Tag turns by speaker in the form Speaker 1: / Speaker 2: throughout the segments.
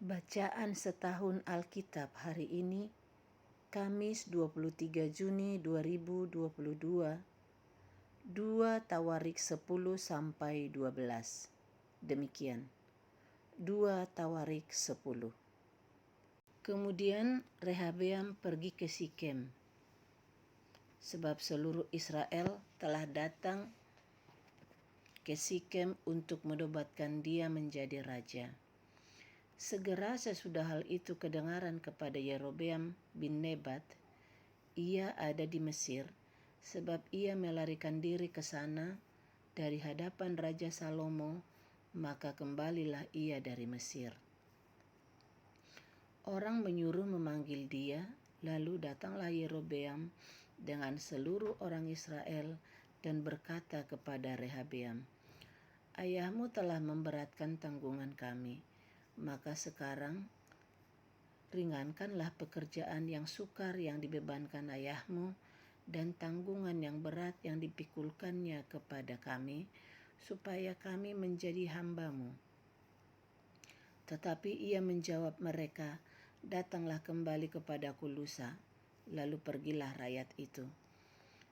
Speaker 1: Bacaan setahun Alkitab hari ini, Kamis 23 Juni 2022, 2 Tawarik 10 sampai 12. Demikian, 2 Tawarik 10. Kemudian Rehabeam pergi ke Sikem, sebab seluruh Israel telah datang ke Sikem untuk menobatkan dia menjadi raja. Segera sesudah hal itu kedengaran kepada Yerobeam bin Nebat, ia ada di Mesir, sebab ia melarikan diri ke sana dari hadapan Raja Salomo, maka kembalilah ia dari Mesir. Orang menyuruh memanggil dia, lalu datanglah Yerobeam dengan seluruh orang Israel dan berkata kepada Rehabeam, "Ayahmu telah memberatkan tanggungan kami. Maka sekarang ringankanlah pekerjaan yang sukar yang dibebankan ayahmu dan tanggungan yang berat yang dipikulkannya kepada kami, supaya kami menjadi hambamu." Tetapi ia menjawab mereka, "Datanglah kembali kepadaku lusa." Lalu pergilah rakyat itu.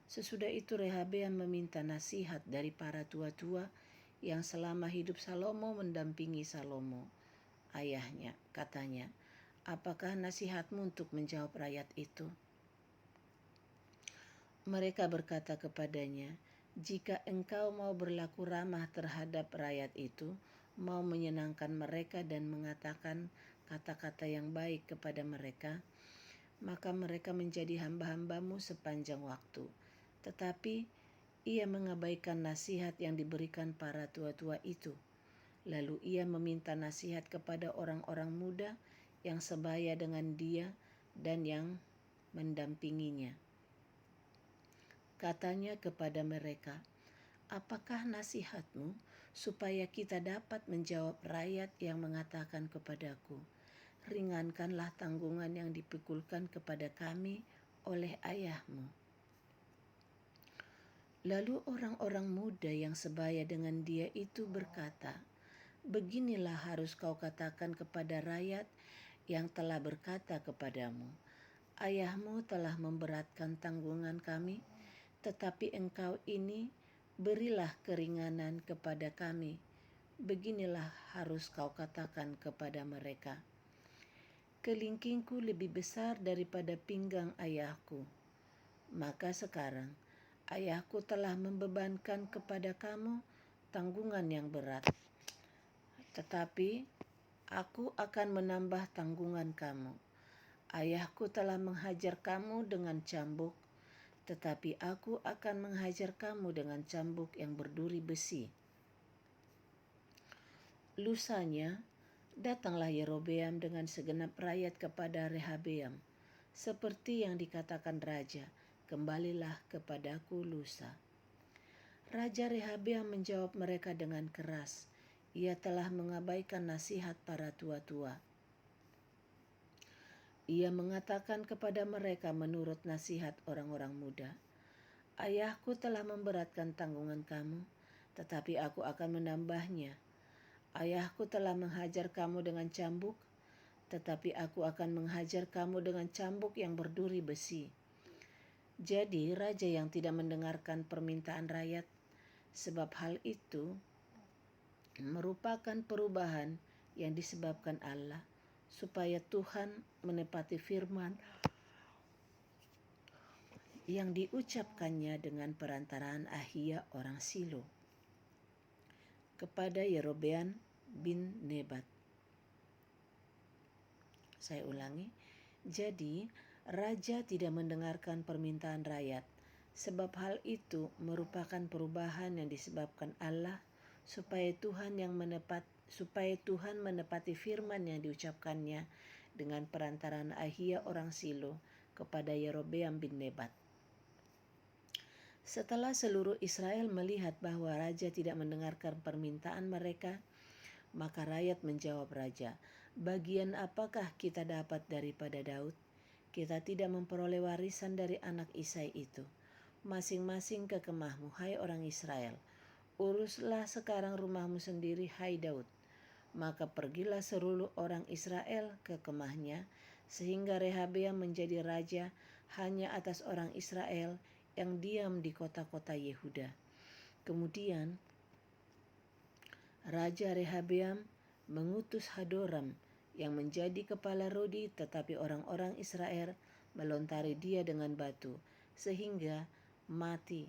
Speaker 1: Sesudah itu Rehabeam meminta nasihat dari para tua-tua yang selama hidup Salomo mendampingi Salomo, ayahnya. Katanya, "Apakah nasihatmu untuk menjawab rakyat itu?" Mereka berkata kepadanya, "Jika engkau mau berlaku ramah terhadap rakyat itu, mau menyenangkan mereka dan mengatakan kata-kata yang baik kepada mereka, maka mereka menjadi hamba-hambamu sepanjang waktu." Tetapi ia mengabaikan nasihat yang diberikan para tua-tua itu. Lalu ia meminta nasihat kepada orang-orang muda yang sebaya dengan dia dan yang mendampinginya. Katanya kepada mereka, "Apakah nasihatmu supaya kita dapat menjawab rakyat yang mengatakan kepadaku, 'Ringankanlah tanggungan yang dipikulkan kepada kami oleh ayahmu'?" Lalu orang-orang muda yang sebaya dengan dia itu berkata, "Beginilah harus kau katakan kepada rakyat yang telah berkata kepadamu, 'Ayahmu telah memberatkan tanggungan kami, tetapi engkau ini berilah keringanan kepada kami.' Beginilah harus kau katakan kepada mereka, 'Kelingkingku lebih besar daripada pinggang ayahku. Maka sekarang ayahku telah membebankan kepada kamu tanggungan yang berat. Tetapi aku akan menambah tanggungan kamu. Ayahku telah menghajar kamu dengan cambuk, tetapi aku akan menghajar kamu dengan cambuk yang berduri besi." Lusanya, datanglah Yerobeam dengan segenap rakyat kepada Rehabeam, seperti yang dikatakan raja, "Kembalilah kepadaku lusa." Raja Rehabeam menjawab mereka dengan keras. Ia telah mengabaikan nasihat para tua-tua. Ia mengatakan kepada mereka menurut nasihat orang-orang muda, "Ayahku telah memberatkan tanggungan kamu, tetapi aku akan menambahnya. Ayahku telah menghajar kamu dengan cambuk, tetapi aku akan menghajar kamu dengan cambuk yang berduri besi." Jadi raja yang tidak mendengarkan permintaan rakyat, sebab hal itu merupakan perubahan yang disebabkan Allah, supaya Tuhan menepati firman yang diucapkannya dengan perantaraan Ahia orang Silo kepada Yerobeam bin Nebat. Saya ulangi, jadi raja tidak mendengarkan permintaan rakyat, sebab hal itu merupakan perubahan yang disebabkan Allah, supaya Tuhan menepati firman yang diucapkannya dengan perantaraan Ahia orang Silo kepada Yerobeam bin Nebat. Setelah seluruh Israel melihat bahwa raja tidak mendengarkan permintaan mereka, maka rakyat menjawab raja, "Bagian apakah kita dapat daripada Daud? Kita tidak memperoleh warisan dari anak Isai itu. Masing-masing ke kemahmu, hai orang Israel. Uruslah sekarang rumahmu sendiri, hai Daud." Maka pergilah seluruh orang Israel ke kemahnya, sehingga Rehabeam menjadi raja hanya atas orang Israel yang diam di kota-kota Yehuda. Kemudian Raja Rehabeam mengutus Hadoram yang menjadi kepala Rodi, tetapi orang-orang Israel melontari dia dengan batu, sehingga mati.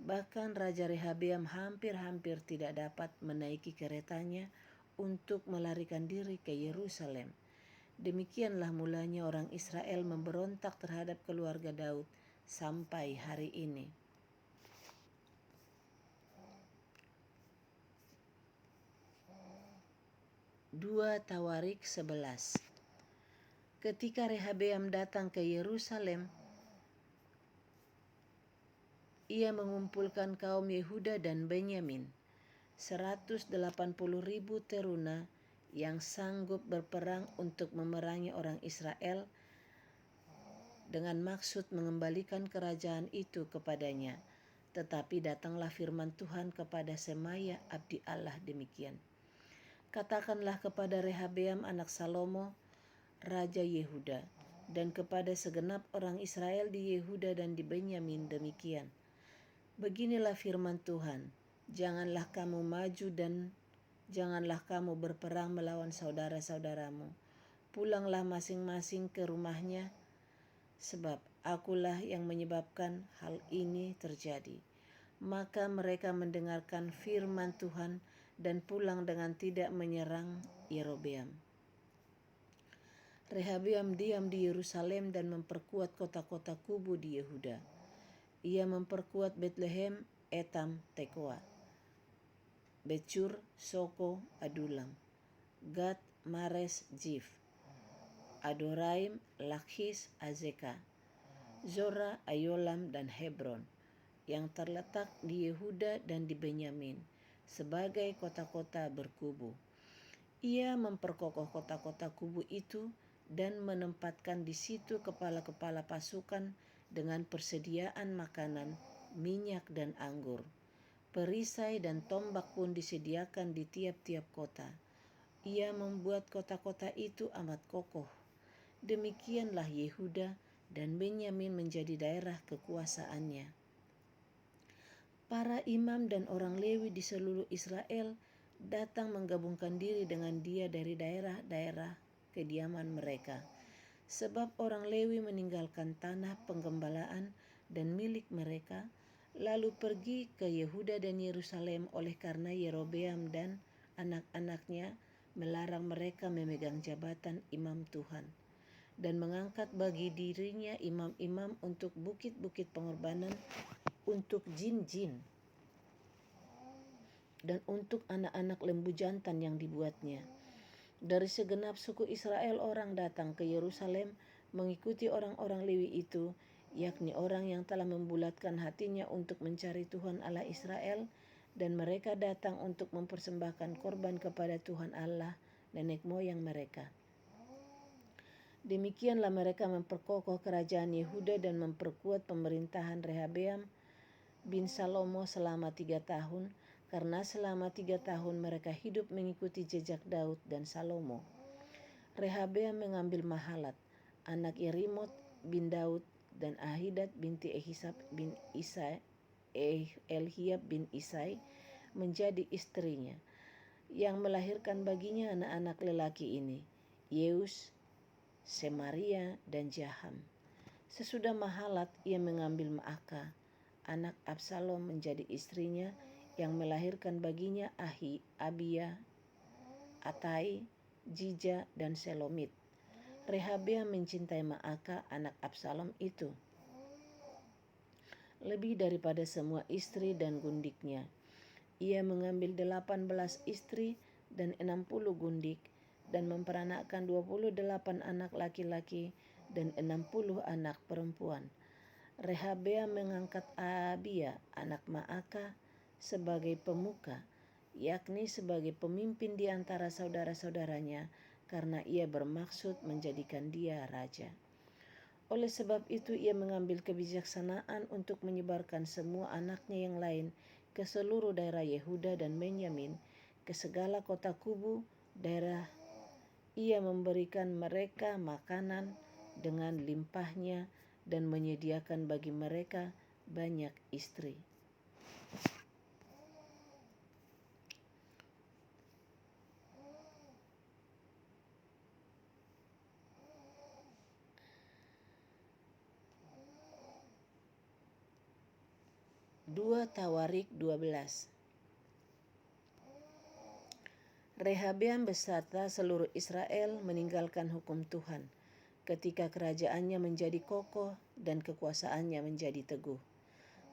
Speaker 1: Bahkan Raja Rehabeam hampir-hampir tidak dapat menaiki keretanya untuk melarikan diri ke Yerusalem. Demikianlah mulanya orang Israel memberontak terhadap keluarga Daud sampai hari ini. 2 Tawarik 11. Ketika Rehabeam datang ke Yerusalem, ia mengumpulkan kaum Yehuda dan Benyamin, 180.000 teruna yang sanggup berperang untuk memerangi orang Israel dengan maksud mengembalikan kerajaan itu kepadanya. Tetapi datanglah firman Tuhan kepada Semaya abdi Allah demikian. Katakanlah kepada Rehabeam anak Salomo, Raja Yehuda, dan kepada segenap orang Israel di Yehuda dan di Benyamin demikian. Beginilah firman Tuhan, janganlah kamu maju dan janganlah kamu berperang melawan saudara-saudaramu. Pulanglah masing-masing ke rumahnya, sebab akulah yang menyebabkan hal ini terjadi. Maka mereka mendengarkan firman Tuhan dan pulang dengan tidak menyerang Yerobeam. Rehabeam diam di Yerusalem dan memperkuat kota-kota kubu di Yehuda. Ia memperkuat Betlehem, Etam, Tekoa, Becur, Soko, Adulam, Gad, Mares, Zif, Adoraim, Lakhis, Azeka, Zora, Ayolam, dan Hebron, yang terletak di Yehuda dan di Benyamin, sebagai kota-kota berkubu. Ia memperkokoh kota-kota kubu itu dan menempatkan di situ kepala-kepala pasukan dengan persediaan makanan, minyak dan anggur. Perisai dan tombak pun disediakan di tiap-tiap kota. Ia membuat kota-kota itu amat kokoh. Demikianlah Yehuda dan Benyamin menjadi daerah kekuasaannya. Para imam dan orang Lewi di seluruh Israel datang menggabungkan diri dengan dia dari daerah-daerah kediaman mereka. Sebab orang Lewi meninggalkan tanah penggembalaan dan milik mereka, lalu pergi ke Yehuda dan Yerusalem oleh karena Yerobeam dan anak-anaknya melarang mereka memegang jabatan imam Tuhan dan mengangkat bagi dirinya imam-imam untuk bukit-bukit pengorbanan, untuk jin-jin, dan untuk anak-anak lembu jantan yang dibuatnya. Dari segenap suku Israel orang datang ke Yerusalem mengikuti orang-orang Lewi itu, yakni orang yang telah membulatkan hatinya untuk mencari Tuhan Allah Israel, dan mereka datang untuk mempersembahkan korban kepada Tuhan Allah nenek moyang mereka. Demikianlah mereka memperkokoh kerajaan Yehuda dan memperkuat pemerintahan Rehabeam bin Salomo selama 3 tahun, karena selama 3 tahun mereka hidup mengikuti jejak Daud dan Salomo. Rehabeam mengambil Mahalat, anak Yerimot bin Daud, dan Ahidat binti Ehisab bin Isai, Elhiab bin Isai menjadi istrinya, yang melahirkan baginya anak-anak lelaki ini, Yeus, Semaria, dan Jaham. Sesudah Mahalat ia mengambil Maaka, anak Absalom, menjadi istrinya, yang melahirkan baginya Ahi, Abia, Atai, Jija, dan Selomit. Rehabeam mencintai Maaka, anak Absalom itu, lebih daripada semua istri dan gundiknya. Ia mengambil 18 istri dan 60 gundik, dan memperanakkan 28 anak laki-laki dan 60 anak perempuan. Rehabeam mengangkat Abia, anak Maaka, sebagai pemuka, yakni sebagai pemimpin di antara saudara-saudaranya, karena ia bermaksud menjadikan dia raja. Oleh sebab itu ia mengambil kebijaksanaan untuk menyebarkan semua anaknya yang lain ke seluruh daerah Yehuda dan Benyamin, ke segala kota kubu, daerah. Ia memberikan mereka makanan dengan limpahnya dan menyediakan bagi mereka banyak istri. Dua Tawarik 12. Rehabeam beserta seluruh Israel meninggalkan hukum Tuhan ketika kerajaannya menjadi kokoh dan kekuasaannya menjadi teguh.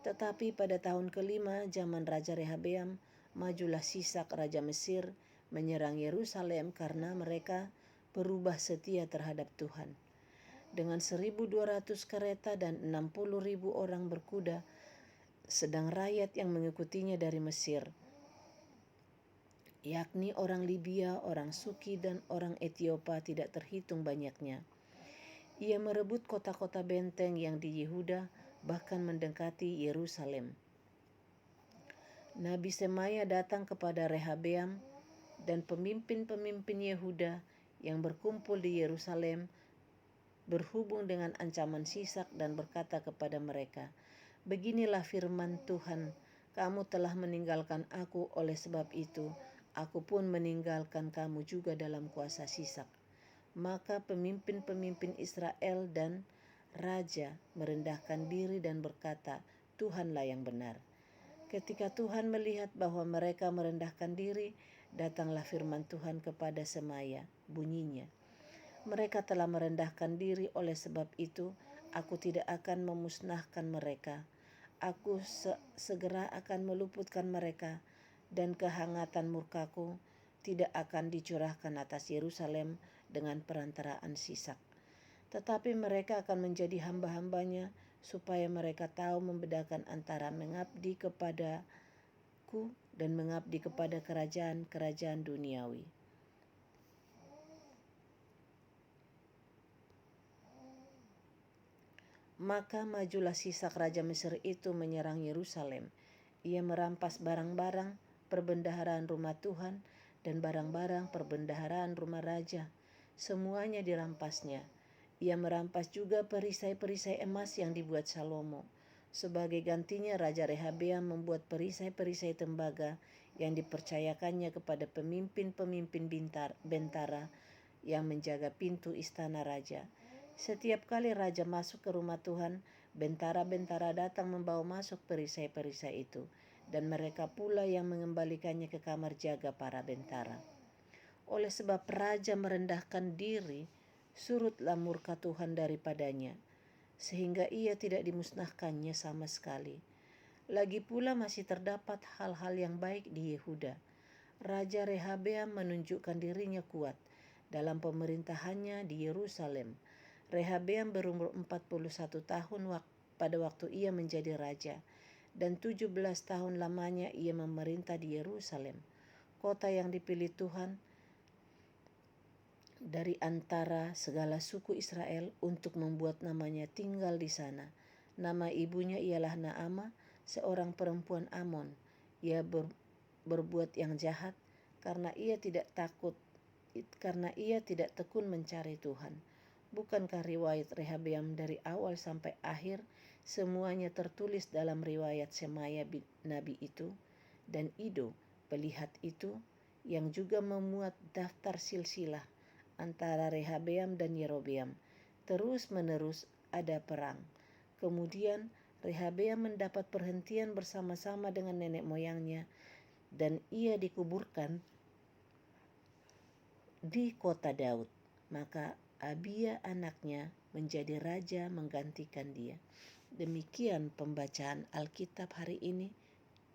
Speaker 1: Tetapi pada tahun kelima zaman Raja Rehabeam, majulah Sisak Raja Mesir menyerang Yerusalem karena mereka berubah setia terhadap Tuhan. Dengan 1.200 kereta dan 60.000 orang berkuda, sedang rakyat yang mengikutinya dari Mesir, yakni orang Libya, orang Suki, dan orang Ethiopia tidak terhitung banyaknya. Ia merebut kota-kota benteng yang di Yehuda, bahkan mendekati Yerusalem. Nabi Semaya datang kepada Rehabeam dan pemimpin-pemimpin Yehuda yang berkumpul di Yerusalem berhubung dengan ancaman Sisak dan berkata kepada mereka, "Beginilah firman Tuhan, kamu telah meninggalkan aku, oleh sebab itu aku pun meninggalkan kamu juga dalam kuasa Sisak." Maka pemimpin-pemimpin Israel dan raja merendahkan diri dan berkata, "Tuhanlah yang benar." Ketika Tuhan melihat bahwa mereka merendahkan diri, datanglah firman Tuhan kepada Semaya, bunyinya, "Mereka telah merendahkan diri, oleh sebab itu aku tidak akan memusnahkan mereka. Aku segera akan meluputkan mereka, dan kehangatan murkaku tidak akan dicurahkan atas Yerusalem dengan perantaraan Sisak. Tetapi mereka akan menjadi hamba-hambanya, supaya mereka tahu membedakan antara mengabdi kepadaku dan mengabdi kepada kerajaan-kerajaan duniawi." Maka majulah Sisak Raja Mesir itu menyerang Yerusalem. Ia merampas barang-barang perbendaharaan rumah Tuhan dan barang-barang perbendaharaan rumah raja. Semuanya dirampasnya. Ia merampas juga perisai-perisai emas yang dibuat Salomo. Sebagai gantinya, Raja Rehabeam membuat perisai-perisai tembaga yang dipercayakannya kepada pemimpin-pemimpin bentara yang menjaga pintu istana raja. Setiap kali raja masuk ke rumah Tuhan, bentara-bentara datang membawa masuk perisai-perisai itu, dan mereka pula yang mengembalikannya ke kamar jaga para bentara. Oleh sebab raja merendahkan diri, surutlah murka Tuhan daripadanya, sehingga ia tidak dimusnahkannya sama sekali. Lagi pula masih terdapat hal-hal yang baik di Yehuda. Raja Rehabeam menunjukkan dirinya kuat dalam pemerintahannya di Yerusalem. Rehabeam berumur 41 tahun pada waktu ia menjadi raja, dan 17 tahun lamanya ia memerintah di Yerusalem, kota yang dipilih Tuhan dari antara segala suku Israel untuk membuat namanya tinggal di sana. Nama ibunya ialah Naamah, seorang perempuan Amon. Ia berbuat yang jahat karena ia tidak tekun mencari Tuhan. Bukankah riwayat Rehabeam dari awal sampai akhir semuanya tertulis dalam riwayat Semaya Nabi itu dan Ido pelihat itu, yang juga memuat daftar silsilah antara Rehabeam dan Yerobeam. Terus menerus ada perang. Kemudian Rehabeam mendapat perhentian bersama-sama dengan nenek moyangnya, dan ia dikuburkan di kota Daud. Maka Abia anaknya menjadi raja menggantikan dia. Demikian pembacaan Alkitab hari ini.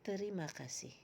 Speaker 1: Terima kasih.